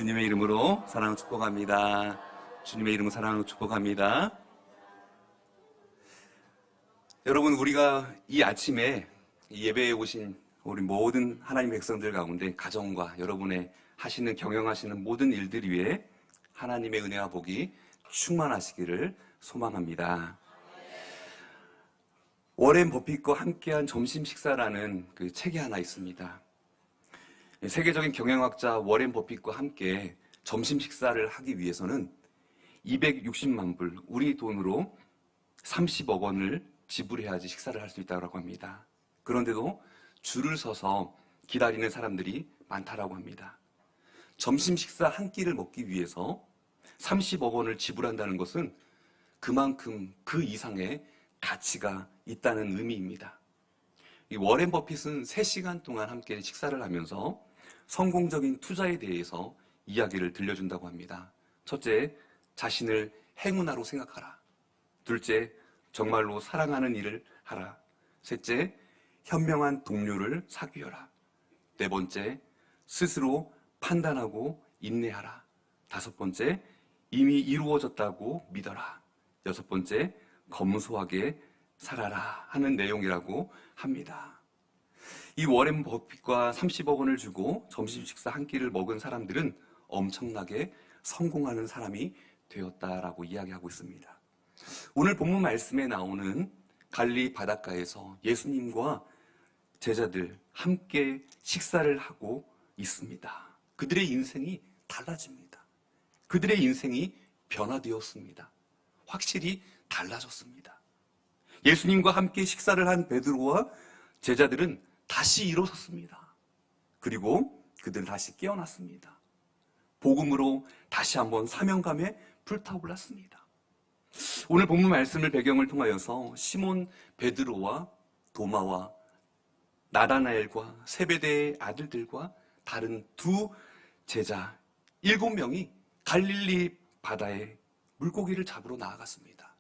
주님의 이름으로 사랑을 축복합니다. 주님의 이름으로 사랑을 축복합니다. 여러분, 우리가 이 아침에 예배에 오신 우리 모든 하나님의 백성들 가운데 가정과 여러분의 하시는 경영하시는 모든 일들 위해 하나님의 은혜와 복이 충만하시기를 소망합니다. 워렌 버핏과 함께한 점심 식사라는 그 책이 하나 있습니다. 세계적인 경영학자 워렌 버핏과 함께 점심 식사를 하기 위해서는 260만 불, 우리 돈으로 30억 원을 지불해야지 식사를 할 수 있다고 합니다. 그런데도 줄을 서서 기다리는 사람들이 많다고 합니다. 점심 식사 한 끼를 먹기 위해서 30억 원을 지불한다는 것은 그만큼 그 이상의 가치가 있다는 의미입니다. 이 워렌 버핏은 3시간 동안 함께 식사를 하면서 성공적인 투자에 대해서 이야기를 들려준다고 합니다. 첫째, 자신을 행운아로 생각하라. 둘째, 정말로 사랑하는 일을 하라. 셋째, 현명한 동료를 사귀어라. 네 번째, 스스로 판단하고 인내하라. 다섯 번째, 이미 이루어졌다고 믿어라. 여섯 번째, 검소하게 살아라 하는 내용이라고 합니다. 이 워렌 버핏과 30억 원을 주고 점심 식사 한 끼를 먹은 사람들은 엄청나게 성공하는 사람이 되었다라고 이야기하고 있습니다. 오늘 본문 말씀에 나오는 갈릴리 바닷가에서 예수님과 제자들 함께 식사를 하고 있습니다. 그들의 인생이 달라집니다. 그들의 인생이 변화되었습니다. 확실히 달라졌습니다. 예수님과 함께 식사를 한 베드로와 제자들은 다시 일어섰습니다. 그리고 그들은 다시 깨어났습니다. 복음으로 다시 한번 사명감에 불타올랐습니다. 오늘 본문 말씀을 배경을 통하여서 시몬 베드로와 도마와 나다나엘과 세베대의 아들들과 다른 두 제자 7명이 갈릴리 바다에 물고기를 잡으러 나아갔습니다.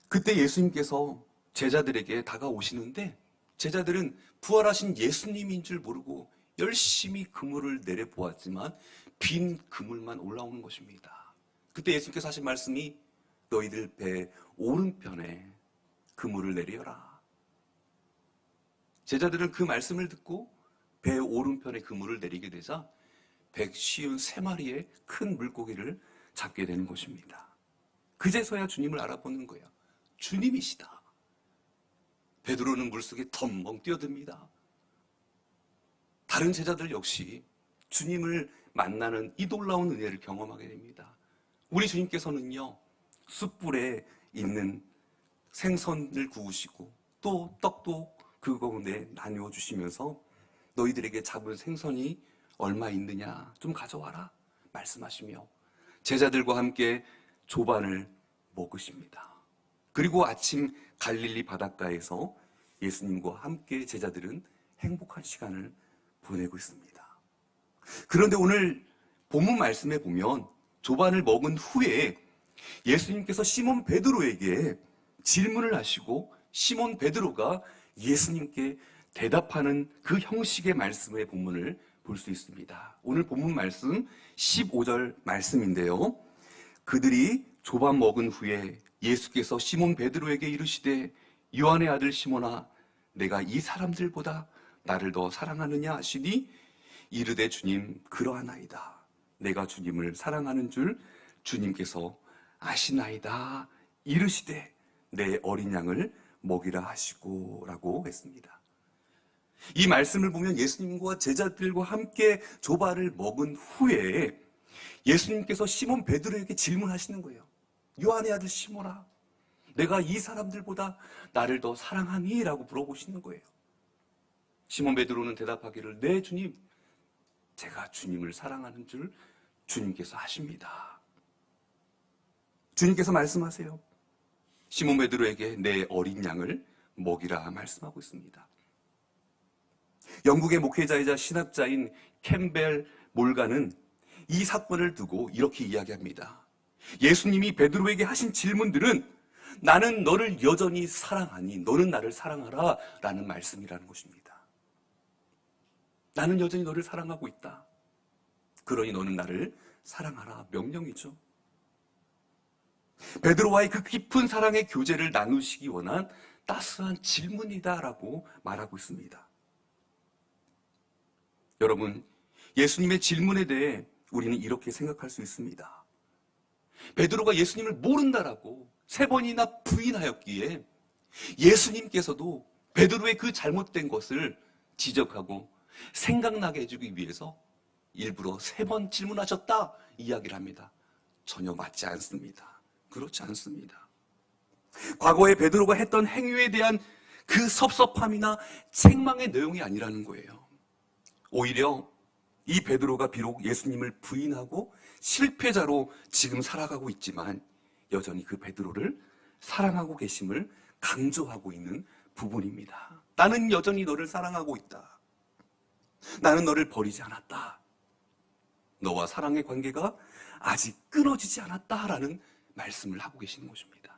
그때 예수님께서 제자들에게 다가오시는데 제자들은 부활하신 예수님인 줄 모르고 열심히 그물을 내려보았지만 빈 그물만 올라오는 것입니다. 그때 예수님께서 하신 말씀이 너희들 배 오른편에 그물을 내려라. 제자들은 그 말씀을 듣고 배 오른편에 그물을 내리게 되자 153마리의 큰 물고기를 잡게 되는 것입니다. 그제서야 주님을 알아보는 거예요. 주님이시다. 베드로는 물속에 덤벙 뛰어듭니다. 다른 제자들 역시 주님을 만나는 이 놀라운 은혜를 경험하게 됩니다. 우리 주님께서는요, 숯불에 있는 생선을 구우시고 또 떡도 그 가운데 나누어 주시면서 너희들에게 잡은 생선이 얼마 있느냐 좀 가져와라 말씀하시며 제자들과 함께 조반을 먹으십니다. 그리고 아침 갈릴리 바닷가에서 예수님과 함께 제자들은 행복한 시간을 보내고 있습니다. 그런데 오늘 본문 말씀에 보면 조반을 먹은 후에 예수님께서 시몬 베드로에게 질문을 하시고 시몬 베드로가 예수님께 대답하는 그 형식의 말씀의 본문을 볼 수 있습니다. 오늘 본문 말씀 15절 말씀인데요. 그들이 조반 먹은 후에 예수께서 시몬 베드로에게 이르시되 요한의 아들 시몬아 내가 이 사람들보다 나를 더 사랑하느냐 하시니 이르되 주님 그러하나이다. 내가 주님을 사랑하는 줄 주님께서 아시나이다. 이르시되 내 어린 양을 먹이라 하시고 라고 했습니다. 이 말씀을 보면 예수님과 제자들과 함께 조반을 먹은 후에 예수님께서 시몬 베드로에게 질문하시는 거예요. 요한의 아들 시몬아 내가 이 사람들보다 나를 더 사랑하니? 라고 물어보시는 거예요. 시몬 베드로는 대답하기를 네 주님 제가 주님을 사랑하는 줄 주님께서 아십니다. 주님께서 말씀하세요. 시몬 베드로에게 내 어린 양을 먹이라 말씀하고 있습니다. 영국의 목회자이자 신학자인 캠벨 몰간은 이 사건을 두고 이렇게 이야기합니다. 예수님이 베드로에게 하신 질문들은 나는 너를 여전히 사랑하니 너는 나를 사랑하라 라는 말씀이라는 것입니다. 나는 여전히 너를 사랑하고 있다. 그러니 너는 나를 사랑하라. 명령이죠. 베드로와의 그 깊은 사랑의 교제를 나누시기 원한 따스한 질문이다라고 말하고 있습니다. 여러분, 예수님의 질문에 대해 우리는 이렇게 생각할 수 있습니다. 베드로가 예수님을 모른다라고 3번이나 부인하였기에 예수님께서도 베드로의 그 잘못된 것을 지적하고 생각나게 해주기 위해서 일부러 3번 질문하셨다 이야기를 합니다. 전혀 맞지 않습니다. 그렇지 않습니다. 과거에 베드로가 했던 행위에 대한 그 섭섭함이나 책망의 내용이 아니라는 거예요. 오히려 이 베드로가 비록 예수님을 부인하고 실패자로 지금 살아가고 있지만 여전히 그 베드로를 사랑하고 계심을 강조하고 있는 부분입니다. 나는 여전히 너를 사랑하고 있다. 나는 너를 버리지 않았다. 너와 사랑의 관계가 아직 끊어지지 않았다라는 말씀을 하고 계시는 것입니다.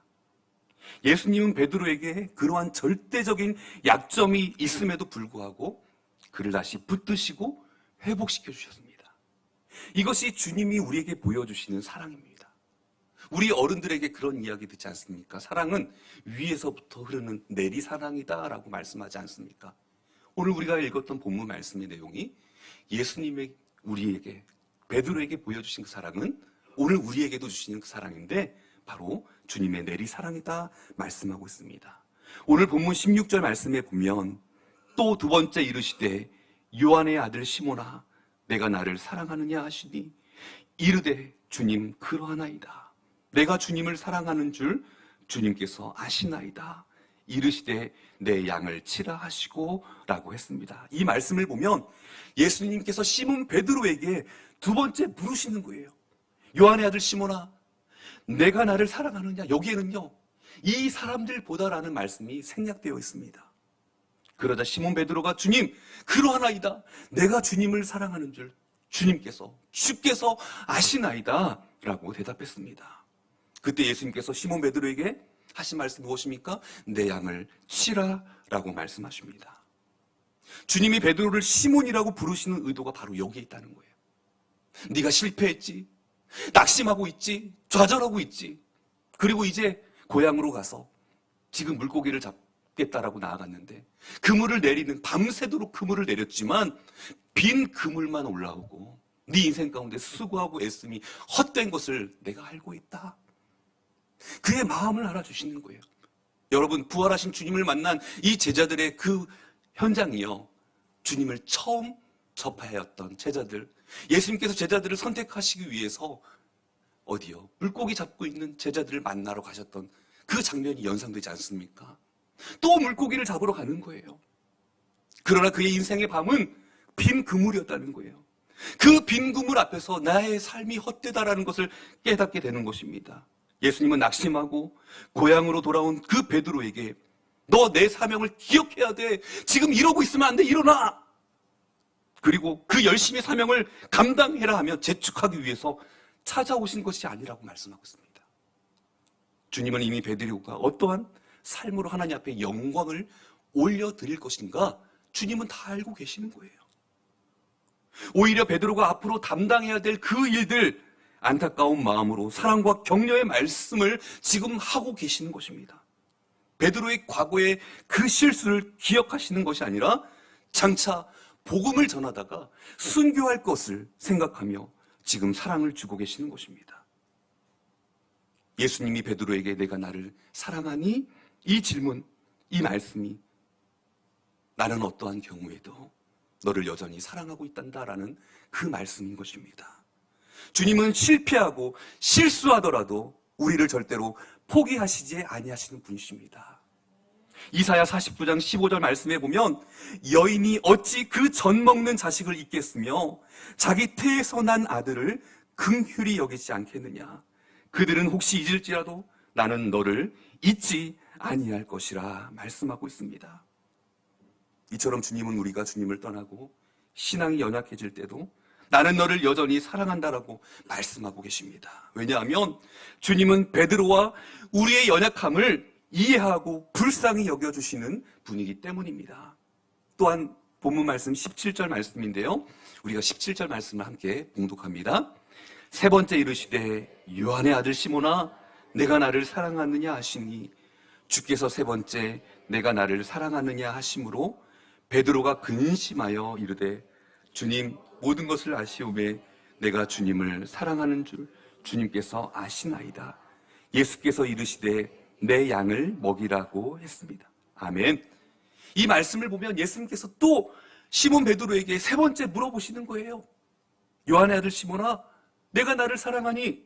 예수님은 베드로에게 그러한 절대적인 약점이 있음에도 불구하고 그를 다시 붙드시고 회복시켜 주셨습니다. 이것이 주님이 우리에게 보여주시는 사랑입니다. 우리 어른들에게 그런 이야기 듣지 않습니까? 사랑은 위에서부터 흐르는 내리사랑이다라고 말씀하지 않습니까? 오늘 우리가 읽었던 본문 말씀의 내용이 예수님의 우리에게 베드로에게 보여주신 그 사랑은 오늘 우리에게도 주시는 그 사랑인데 바로 주님의 내리사랑이다 말씀하고 있습니다. 오늘 본문 16절 말씀에 보면 또 두 번째 이르시되 요한의 아들 시몬아 내가 나를 사랑하느냐 하시니 이르되 주님 그러하나이다. 내가 주님을 사랑하는 줄 주님께서 아시나이다. 이르시되 내 양을 치라 하시고 라고 했습니다. 이 말씀을 보면 예수님께서 시몬 베드로에게 두 번째 물으시는 거예요. 요한의 아들 시몬아 내가 나를 사랑하느냐. 여기에는요 이 사람들보다라는 말씀이 생략되어 있습니다. 그러자 시몬 베드로가 주님 그러하나이다. 내가 주님을 사랑하는 줄 주께서 아시나이다 라고 대답했습니다. 그때 예수님께서 시몬 베드로에게 하신 말씀이 무엇입니까? 내 양을 치라 라고 말씀하십니다. 주님이 베드로를 시몬이라고 부르시는 의도가 바로 여기에 있다는 거예요. 네가 실패했지, 낙심하고 있지, 좌절하고 있지, 그리고 이제 고향으로 가서 지금 물고기를 잡겠다라고 나아갔는데 그물을 내리는 밤새도록 그물을 내렸지만 빈 그물만 올라오고 네 인생 가운데 수고하고 애씀이 헛된 것을 내가 알고 있다. 그의 마음을 알아주시는 거예요. 여러분 부활하신 주님을 만난 이 제자들의 그 현장이요 주님을 처음 접하였던 제자들, 예수님께서 제자들을 선택하시기 위해서 어디요? 물고기 잡고 있는 제자들을 만나러 가셨던 그 장면이 연상되지 않습니까? 또 물고기를 잡으러 가는 거예요. 그러나 그의 인생의 밤은 빈 그물이었다는 거예요. 그 빈 그물 앞에서 나의 삶이 헛되다라는 것을 깨닫게 되는 것입니다. 예수님은 낙심하고 고향으로 돌아온 그 베드로에게 너 내 사명을 기억해야 돼. 지금 이러고 있으면 안 돼. 일어나. 그리고 그 열심히 사명을 감당해라 하며 재촉하기 위해서 찾아오신 것이 아니라고 말씀하고 있습니다. 주님은 이미 베드로가 어떠한 삶으로 하나님 앞에 영광을 올려드릴 것인가 주님은 다 알고 계시는 거예요. 오히려 베드로가 앞으로 담당해야 될 그 일들 안타까운 마음으로 사랑과 격려의 말씀을 지금 하고 계시는 것입니다. 베드로의 과거의 그 실수를 기억하시는 것이 아니라 장차 복음을 전하다가 순교할 것을 생각하며 지금 사랑을 주고 계시는 것입니다. 예수님이 베드로에게 내가 나를 사랑하니? 이 질문, 이 말씀이 나는 어떠한 경우에도 너를 여전히 사랑하고 있단다라는 그 말씀인 것입니다. 주님은 실패하고 실수하더라도 우리를 절대로 포기하시지 아니하시는 분이십니다. 이사야 49장 15절 말씀에 보면 여인이 어찌 그 젖 먹는 자식을 잊겠으며 자기 태에서 난 아들을 긍휼히 여기지 않겠느냐. 그들은 혹시 잊을지라도 나는 너를 잊지 아니할 것이라 말씀하고 있습니다. 이처럼 주님은 우리가 주님을 떠나고 신앙이 연약해질 때도 나는 너를 여전히 사랑한다라고 말씀하고 계십니다. 왜냐하면 주님은 베드로와 우리의 연약함을 이해하고 불쌍히 여겨주시는 분이기 때문입니다. 또한 본문 말씀 17절 말씀인데요. 우리가 17절 말씀을 함께 봉독합니다. 세 번째 이르시되 요한의 아들 시몬아 내가 나를 사랑하느냐 하시니 주께서 세 번째 내가 나를 사랑하느냐 하심으로 베드로가 근심하여 이르되 주님 모든 것을 아시오매 내가 주님을 사랑하는 줄 주님께서 아시나이다. 예수께서 이르시되 내 양을 먹이라고 했습니다. 아멘. 이 말씀을 보면 예수님께서 또 시몬 베드로에게 세 번째 물어보시는 거예요. 요한의 아들 시몬아 내가 나를 사랑하니?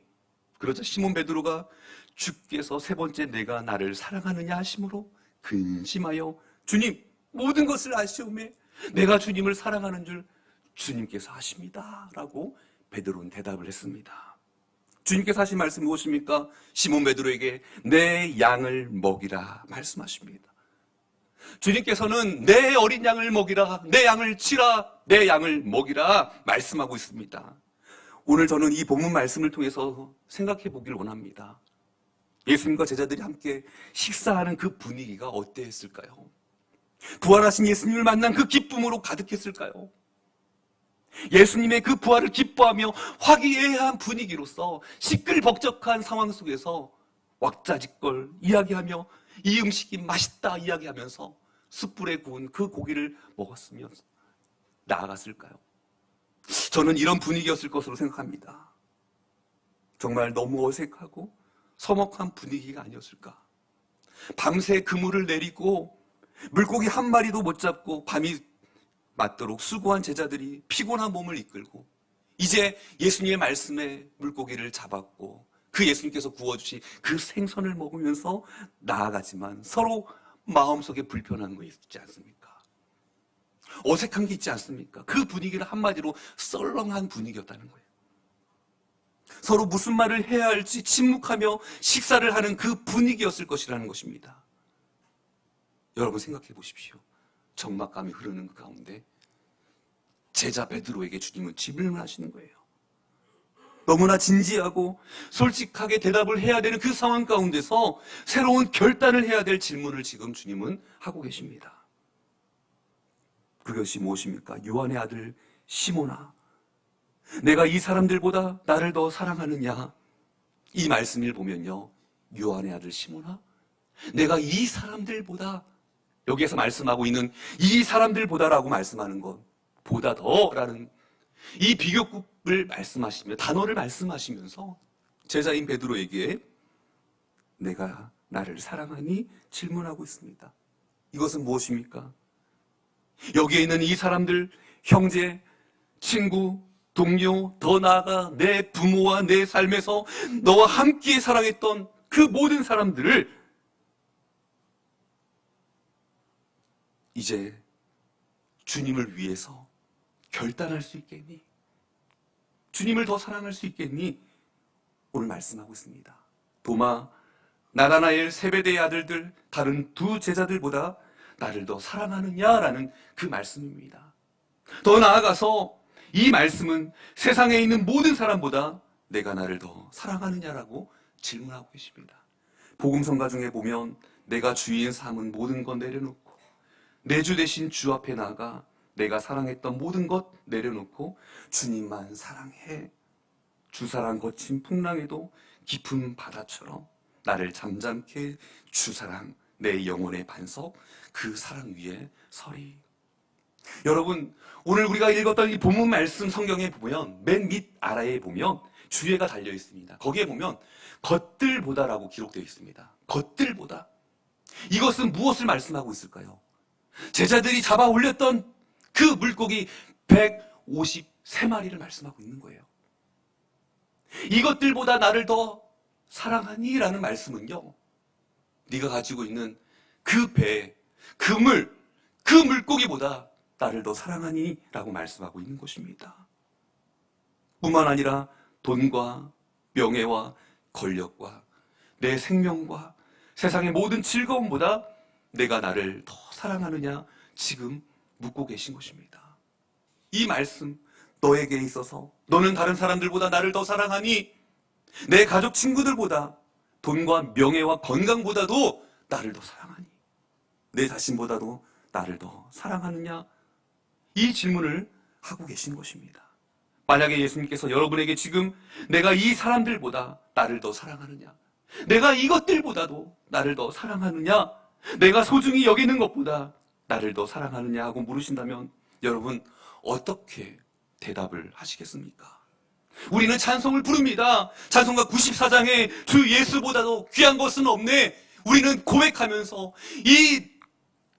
그러자 시몬 베드로가 주께서 세 번째 내가 나를 사랑하느냐 하심으로 근심하여 주님 모든 것을 아시오매 내가 주님을 사랑하는 줄 주님께서 아십니다 라고 베드로는 대답을 했습니다. 주님께서 하신 말씀이 무엇입니까? 시몬 베드로에게 내 양을 먹이라 말씀하십니다. 주님께서는 내 어린 양을 먹이라, 내 양을 치라, 내 양을 먹이라 말씀하고 있습니다. 오늘 저는 이 본문 말씀을 통해서 생각해 보길 원합니다. 예수님과 제자들이 함께 식사하는 그 분위기가 어땠을까요? 부활하신 예수님을 만난 그 기쁨으로 가득했을까요? 예수님의 그 부활을 기뻐하며 화기애애한 분위기로서 시끌벅적한 상황 속에서 왁자지껄 이야기하며 이 음식이 맛있다 이야기하면서 숯불에 구운 그 고기를 먹었으면 나아갔을까요? 저는 이런 분위기였을 것으로 생각합니다. 정말 너무 어색하고 서먹한 분위기가 아니었을까? 밤새 그물을 내리고 물고기 한 마리도 못 잡고 밤이 맞도록 수고한 제자들이 피곤한 몸을 이끌고 이제 예수님의 말씀에 물고기를 잡았고 그 예수님께서 구워주신 그 생선을 먹으면서 나아가지만 서로 마음속에 불편한 거 있지 않습니까? 어색한 게 있지 않습니까? 그 분위기는 한마디로 썰렁한 분위기였다는 거예요. 서로 무슨 말을 해야 할지 침묵하며 식사를 하는 그 분위기였을 것이라는 것입니다. 여러분 생각해 보십시오. 적막감이 흐르는 그 가운데 제자 베드로에게 주님은 질문하시는 거예요. 너무나 진지하고 솔직하게 대답을 해야 되는 그 상황 가운데서 새로운 결단을 해야 될 질문을 지금 주님은 하고 계십니다. 그것이 무엇입니까? 요한의 아들 시몬아 내가 이 사람들보다 나를 더 사랑하느냐? 이 말씀을 보면요 요한의 아들 시몬아 내가 이 사람들보다 여기에서 말씀하고 있는 이 사람들보다라고 말씀하는 것 보다 더라는 이 비교급을 말씀하시며 단어를 말씀하시면서 제자인 베드로에게 내가 나를 사랑하니 질문하고 있습니다. 이것은 무엇입니까? 여기에 있는 이 사람들 형제, 친구, 동료, 더 나아가 내 부모와 내 삶에서 너와 함께 사랑했던 그 모든 사람들을 이제 주님을 위해서 결단할 수 있겠니? 주님을 더 사랑할 수 있겠니? 오늘 말씀하고 있습니다. 도마, 나다나엘, 세베대의 아들들 다른 두 제자들보다 나를 더 사랑하느냐라는 그 말씀입니다. 더 나아가서 이 말씀은 세상에 있는 모든 사람보다 내가 나를 더 사랑하느냐라고 질문하고 계십니다. 복음성가 중에 보면 내가 주인 삼은 모든 것 내려놓고 내 주 대신 주 앞에 나가 내가 사랑했던 모든 것 내려놓고 주님만 사랑해. 주사랑 거친 풍랑에도 깊은 바다처럼 나를 잠잠케 주사랑 내 영혼의 반석 그 사랑 위에 서리. 여러분 오늘 우리가 읽었던 이 본문 말씀 성경에 보면 맨 밑 아래에 보면 주예가 달려 있습니다. 거기에 보면 것들보다라고 기록되어 있습니다. 것들보다. 이것은 무엇을 말씀하고 있을까요? 제자들이 잡아 올렸던 그 물고기 153마리를 말씀하고 있는 거예요. 이것들보다 나를 더 사랑하니? 라는 말씀은요 네가 가지고 있는 그 배, 그 물, 그 물고기보다 나를 더 사랑하니? 라고 말씀하고 있는 것입니다. 뿐만 아니라 돈과 명예와 권력과 내 생명과 세상의 모든 즐거움보다 내가 나를 더 사랑하느냐 지금 묻고 계신 것입니다. 이 말씀 너에게 있어서 너는 다른 사람들보다 나를 더 사랑하니? 내 가족 친구들보다 돈과 명예와 건강보다도 나를 더 사랑하니? 내 자신보다도 나를 더 사랑하느냐? 이 질문을 하고 계신 것입니다. 만약에 예수님께서 여러분에게 지금 내가 이 사람들보다 나를 더 사랑하느냐, 내가 이것들보다도 나를 더 사랑하느냐, 내가 소중히 여기는 것보다 나를 더 사랑하느냐 하고 물으신다면 여러분 어떻게 대답을 하시겠습니까? 우리는 찬송을 부릅니다. 찬송가 94장에 주 예수보다도 귀한 것은 없네. 우리는 고백하면서 이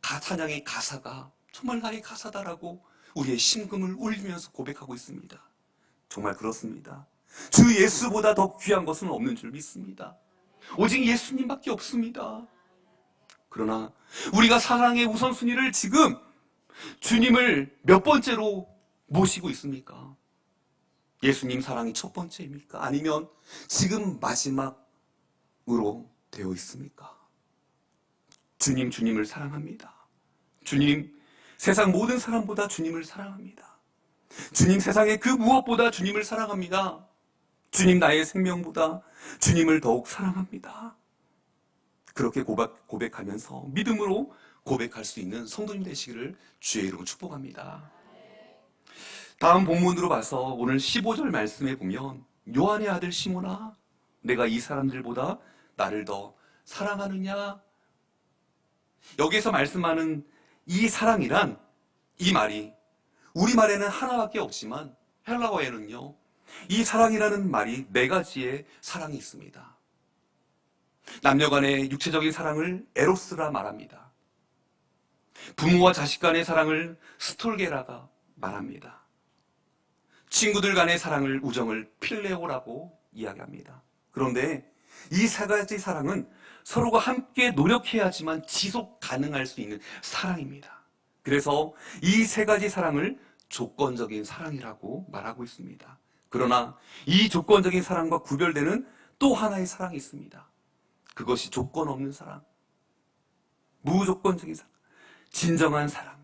찬양의 가사가 정말 나의 가사다라고 우리의 심금을 울리면서 고백하고 있습니다. 정말 그렇습니다. 주 예수보다 더 귀한 것은 없는 줄 믿습니다. 오직 예수님밖에 없습니다. 그러나 우리가 사랑의 우선순위를 지금 주님을 몇 번째로 모시고 있습니까? 예수님 사랑이 첫 번째입니까? 아니면 지금 마지막으로 되어 있습니까? 주님을 사랑합니다. 주님, 세상 모든 사람보다 주님을 사랑합니다. 주님, 세상의 그 무엇보다 주님을 사랑합니다. 주님, 나의 생명보다 주님을 더욱 사랑합니다. 그렇게 고백하면서 믿음으로 고백할 수 있는 성도님 되시기를 주의 이름으로 축복합니다. 다음 본문으로 봐서 오늘 15절 말씀에 보면 요한의 아들 시몬아, 내가 이 사람들보다 나를 더 사랑하느냐? 여기에서 말씀하는 이 사랑이란, 이 말이 우리말에는 하나밖에 없지만 헬라어에는요, 이 사랑이라는 말이 네 가지의 사랑이 있습니다. 남녀 간의 육체적인 사랑을 에로스라 말합니다. 부모와 자식 간의 사랑을 스톨게라가 말합니다. 친구들 간의 사랑을, 우정을 필레오라고 이야기합니다. 그런데 이 세 가지 사랑은 서로가 함께 노력해야지만 지속 가능할 수 있는 사랑입니다. 그래서 이 세 가지 사랑을 조건적인 사랑이라고 말하고 있습니다. 그러나 이 조건적인 사랑과 구별되는 또 하나의 사랑이 있습니다. 그것이 조건 없는 사랑, 무조건적인 사랑, 진정한 사랑,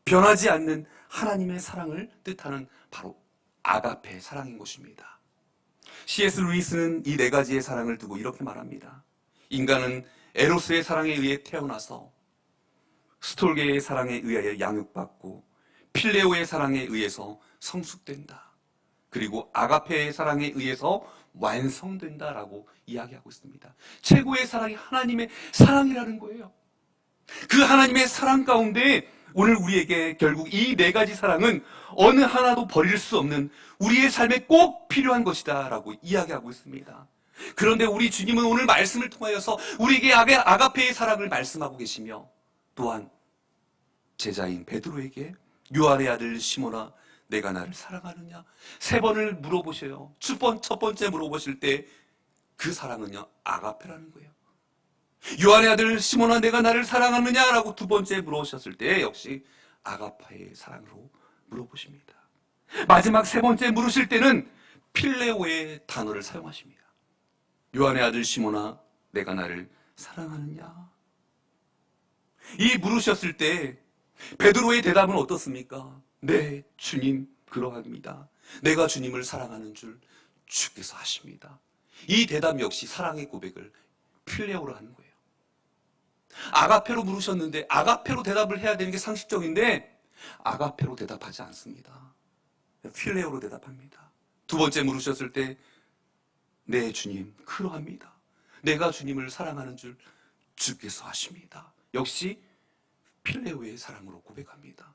변하지 않는 하나님의 사랑을 뜻하는 바로 아가페 사랑인 것입니다. C.S. 루이스는 이 네 가지의 사랑을 두고 이렇게 말합니다. 인간은 에로스의 사랑에 의해 태어나서 스톨게의 사랑에 의하여 양육받고 필레오의 사랑에 의해서 성숙된다. 그리고 아가페의 사랑에 의해서 완성된다라고 이야기하고 있습니다. 최고의 사랑이 하나님의 사랑이라는 거예요. 그 하나님의 사랑 가운데 오늘 우리에게 결국 이 네 가지 사랑은 어느 하나도 버릴 수 없는 우리의 삶에 꼭 필요한 것이다 라고 이야기하고 있습니다. 그런데 우리 주님은 오늘 말씀을 통하여서 우리에게 아가페의 사랑을 말씀하고 계시며, 또한 제자인 베드로에게 요한의 아들 시몬아, 내가 나를 사랑하느냐? 세 번을 물어보셔요. 첫 번째 물어보실 때 그 사랑은요, 아가페라는 거예요. 요한의 아들 시몬아, 내가 나를 사랑하느냐? 라고 두 번째 물어보셨을 때 역시 아가페의 사랑으로 물어보십니다. 마지막 세 번째 물으실 때는 필레오의 단어를 사용하십니다. 요한의 아들 시몬아, 내가 나를 사랑하느냐? 이 물으셨을 때 베드로의 대답은 어떻습니까? 네, 주님, 그러합니다. 내가 주님을 사랑하는 줄 주께서 아십니다. 이 대답 역시 사랑의 고백을 필레오로 하는 거예요. 아가페로 물으셨는데 아가페로 대답을 해야 되는 게 상식적인데 아가페로 대답하지 않습니다. 필레오로 대답합니다. 두 번째 물으셨을 때 네, 주님, 그러합니다. 내가 주님을 사랑하는 줄 주께서 아십니다. 역시 필레오의 사랑으로 고백합니다.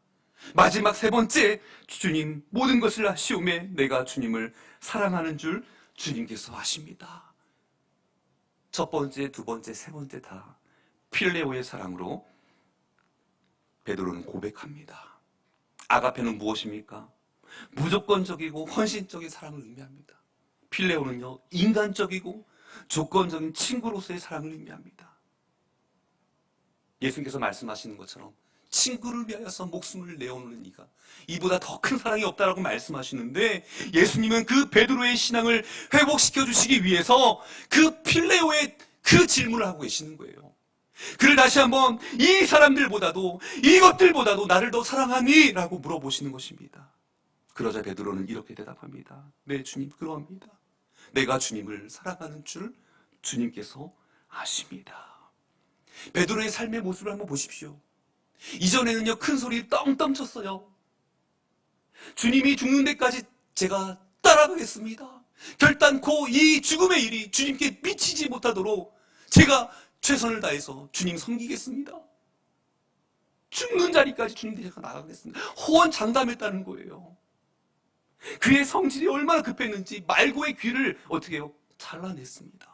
마지막 세 번째, 주님, 모든 것을 아시오매 내가 주님을 사랑하는 줄 주님께서 아십니다. 첫 번째, 두 번째, 세 번째 다 필레오의 사랑으로 베드로는 고백합니다. 아가페는 무엇입니까? 무조건적이고 헌신적인 사랑을 의미합니다. 필레오는요, 인간적이고 조건적인 친구로서의 사랑을 의미합니다. 예수님께서 말씀하시는 것처럼 친구를 위하여서 목숨을 내어놓는 이가 이보다 더 큰 사랑이 없다라고 말씀하시는데, 예수님은 그 베드로의 신앙을 회복시켜 주시기 위해서 그 필레오의 그 질문을 하고 계시는 거예요. 그를 다시 한번 이 사람들보다도 이것들보다도 나를 더 사랑하니? 라고 물어보시는 것입니다. 그러자 베드로는 이렇게 대답합니다. 네, 주님, 그러합니다. 내가 주님을 사랑하는 줄 주님께서 아십니다. 베드로의 삶의 모습을 한번 보십시오. 이전에는요, 큰 소리 떵떵 쳤어요. 주님이 죽는 데까지 제가 따라가겠습니다. 결단코 이 죽음의 일이 주님께 미치지 못하도록 제가 최선을 다해서 주님 섬기겠습니다. 죽는 자리까지 주님 제가 나가겠습니다. 호언장담했다는 거예요. 그의 성질이 얼마나 급했는지 말고의 귀를 어떻게 해요? 잘라냈습니다.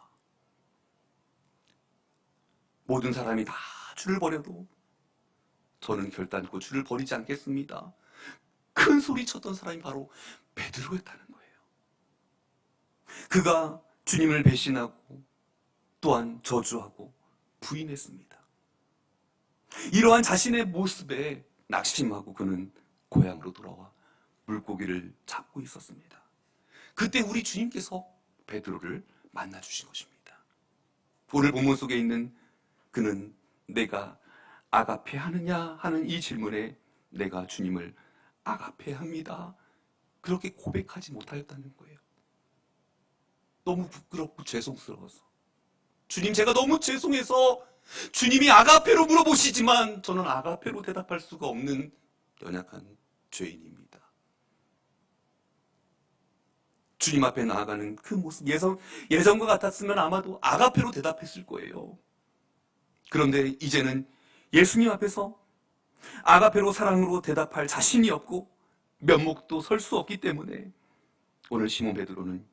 모든 사람이 다 주를 버려도 저는 결단코 주를 버리지 않겠습니다. 큰 소리 쳤던 사람이 바로 베드로였다는 거예요. 그가 주님을 배신하고 또한 저주하고 부인했습니다. 이러한 자신의 모습에 낙심하고 그는 고향으로 돌아와 물고기를 잡고 있었습니다. 그때 우리 주님께서 베드로를 만나 주신 것입니다. 오늘 본문 속에 있는 그는 내가 아가페 하느냐 하는 이 질문에 내가 주님을 아가페 합니다. 그렇게 고백하지 못하였다는 거예요. 너무 부끄럽고 죄송스러워서. 주님, 제가 너무 죄송해서 주님이 아가페로 물어보시지만 저는 아가페로 대답할 수가 없는 연약한 죄인입니다. 주님 앞에 나아가는 그 모습, 예전과 같았으면 아마도 아가페로 대답했을 거예요. 그런데 이제는 예수님 앞에서 아가페로 사랑으로 대답할 자신이 없고 면목도 설 수 없기 때문에 오늘 시몬 베드로는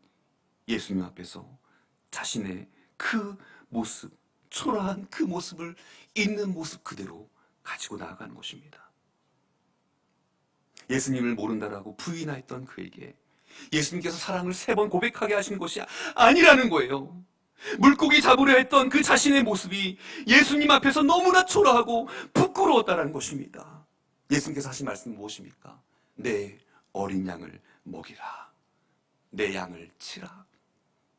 예수님 앞에서 자신의 그 모습, 초라한 그 모습을 있는 모습 그대로 가지고 나아가는 것입니다. 예수님을 모른다라고 부인하였던 그에게 예수님께서 사랑을 3번 고백하게 하신 것이 아니라는 거예요. 물고기 잡으려 했던 그 자신의 모습이 예수님 앞에서 너무나 초라하고 부끄러웠다는 것입니다. 예수님께서 하신 말씀은 무엇입니까? 내 어린 양을 먹이라. 내 양을 치라.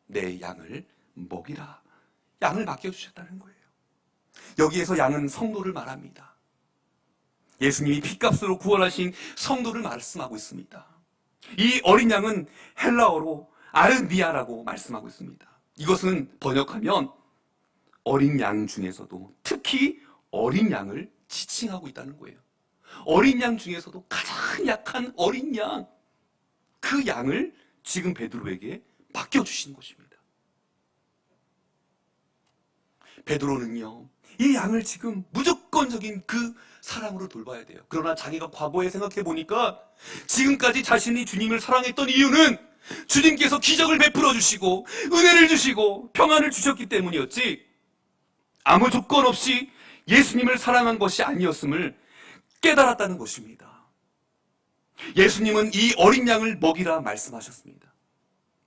내 양을 먹이라. 양을 맡겨주셨다는 거예요. 여기에서 양은 성도를 말합니다. 예수님이 핏값으로 구원하신 성도를 말씀하고 있습니다. 이 어린 양은 헬라어로 아르미아라고 말씀하고 있습니다. 이것은 번역하면 어린 양 중에서도 특히 어린 양을 지칭하고 있다는 거예요. 어린 양 중에서도 가장 약한 어린 양, 그 양을 지금 베드로에게 맡겨주신 것입니다. 베드로는요, 이 양을 지금 무조건적인 그 사랑으로 돌봐야 돼요. 그러나 자기가 과거에 생각해 보니까 지금까지 자신이 주님을 사랑했던 이유는 주님께서 기적을 베풀어 주시고 은혜를 주시고 평안을 주셨기 때문이었지, 아무 조건 없이 예수님을 사랑한 것이 아니었음을 깨달았다는 것입니다. 예수님은 이 어린 양을 먹이라 말씀하셨습니다.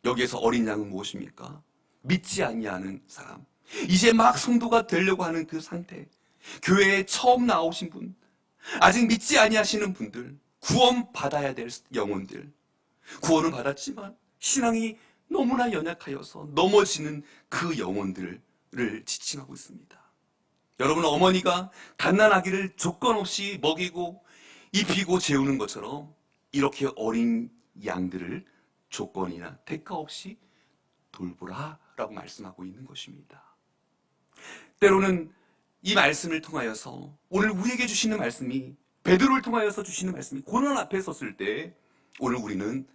여기에서 어린 양은 무엇입니까? 믿지 아니하는 사람, 이제 막 성도가 되려고 하는 그 상태, 교회에 처음 나오신 분, 아직 믿지 아니하시는 분들, 구원 받아야 될 영혼들, 구원은 받았지만 신앙이 너무나 연약하여서 넘어지는 그 영혼들을 지칭하고 있습니다. 여러분, 어머니가 갓난아기를 조건 없이 먹이고 입히고 재우는 것처럼 이렇게 어린 양들을 조건이나 대가 없이 돌보라 라고 말씀하고 있는 것입니다. 때로는 이 말씀을 통하여서, 오늘 우리에게 주시는 말씀이, 베드로를 통하여서 주시는 말씀이 고난 앞에 섰을 때 오늘 우리는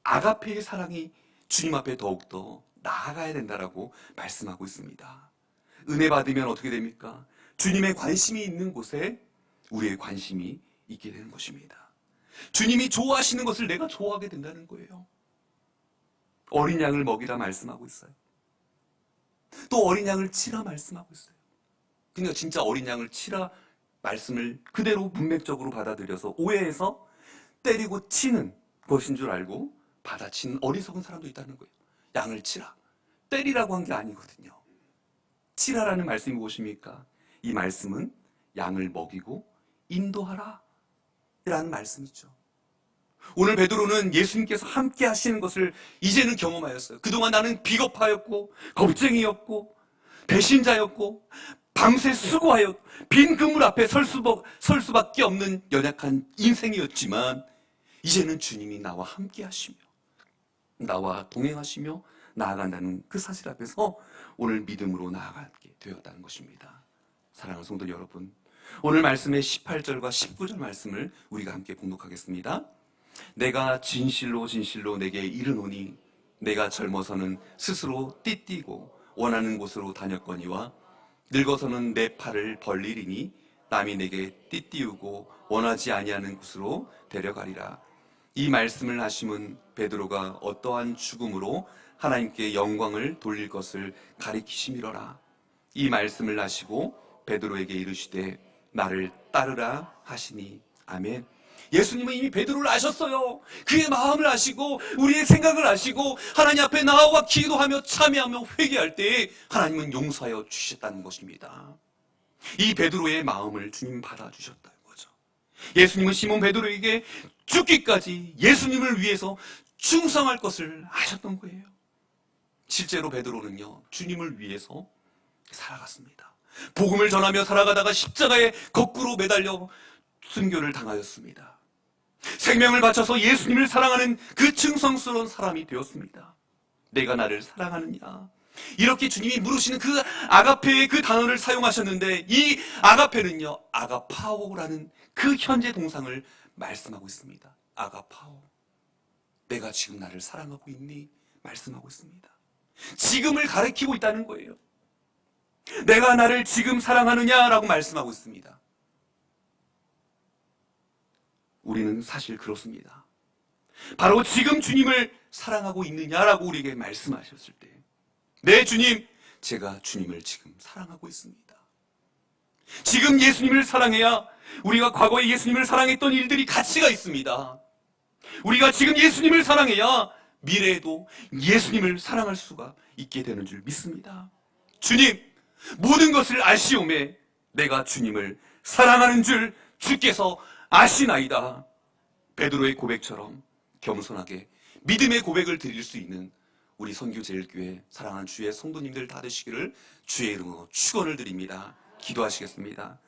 아가페의 사랑이 주님 앞에 더욱더 나아가야 된다라고 말씀하고 있습니다. 은혜 받으면 어떻게 됩니까? 주님의 관심이 있는 곳에 우리의 관심이 있게 되는 것입니다. 주님이 좋아하시는 것을 내가 좋아하게 된다는 거예요. 어린 양을 먹이라 말씀하고 있어요. 또 어린 양을 치라 말씀하고 있어요. 그러니까 진짜 어린 양을 치라 말씀을 그대로 문맥적으로 받아들여서 오해해서 때리고 치는 것인 줄 알고 받아치는 어리석은 사람도 있다는 거예요. 양을 치라. 때리라고 한 게 아니거든요. 치라라는 말씀이 무엇입니까? 이 말씀은 양을 먹이고 인도하라 라는 말씀이죠. 오늘 베드로는 예수님께서 함께 하시는 것을 이제는 경험하였어요. 그동안 나는 비겁하였고 겁쟁이였고 배신자였고 밤새 수고하여 빈 그물 앞에 설 수밖에 없는 연약한 인생이었지만 이제는 주님이 나와 함께 하시며 나와 동행하시며 나아간다는 그 사실 앞에서 오늘 믿음으로 나아가게 되었다는 것입니다. 사랑하는 성도 여러분, 오늘 말씀의 18절과 19절 말씀을 우리가 함께 봉독하겠습니다. 내가 진실로 진실로 내게 이르노니 내가 젊어서는 스스로 띠띠고 원하는 곳으로 다녔거니와 늙어서는 내 팔을 벌리리니 남이 내게 띠띠우고 원하지 아니하는 곳으로 데려가리라. 이 말씀을 하심은 베드로가 어떠한 죽음으로 하나님께 영광을 돌릴 것을 가리키심이로라. 이 말씀을 하시고 베드로에게 이르시되 나를 따르라 하시니. 아멘. 예수님은 이미 베드로를 아셨어요. 그의 마음을 아시고 우리의 생각을 아시고 하나님 앞에 나아와 기도하며 참여하며 회개할 때에 하나님은 용서하여 주셨다는 것입니다. 이 베드로의 마음을 주님 받아주셨다는 거죠. 예수님은 시몬 베드로에게 죽기까지 예수님을 위해서 충성할 것을 아셨던 거예요. 실제로 베드로는요, 주님을 위해서 살아갔습니다. 복음을 전하며 살아가다가 십자가에 거꾸로 매달려 순교를 당하였습니다. 생명을 바쳐서 예수님을 사랑하는 그 충성스러운 사람이 되었습니다. 내가 나를 사랑하느냐? 이렇게 주님이 물으시는 그 아가페의 그 단어를 사용하셨는데, 이 아가페는요, 아가파오라는 그 현재 동상을 말씀하고 있습니다. 아가파오. 내가 지금 나를 사랑하고 있니? 말씀하고 있습니다. 지금을 가리키고 있다는 거예요. 내가 나를 지금 사랑하느냐라고 말씀하고 있습니다. 우리는 사실 그렇습니다. 바로 지금 주님을 사랑하고 있느냐라고 우리에게 말씀하셨을 때, 네, 주님, 제가 주님을 지금 사랑하고 있습니다. 지금 예수님을 사랑해야 우리가 과거에 예수님을 사랑했던 일들이 가치가 있습니다. 우리가 지금 예수님을 사랑해야 미래에도 예수님을 사랑할 수가 있게 되는 줄 믿습니다. 주님, 모든 것을 아시오매 내가 주님을 사랑하는 줄 주께서 아시나이다. 베드로의 고백처럼 겸손하게 믿음의 고백을 드릴 수 있는 우리 선교제일교회 사랑하는 주의 성도님들 다 되시기를 주의 이름으로 축원을 드립니다. 기도하시겠습니다.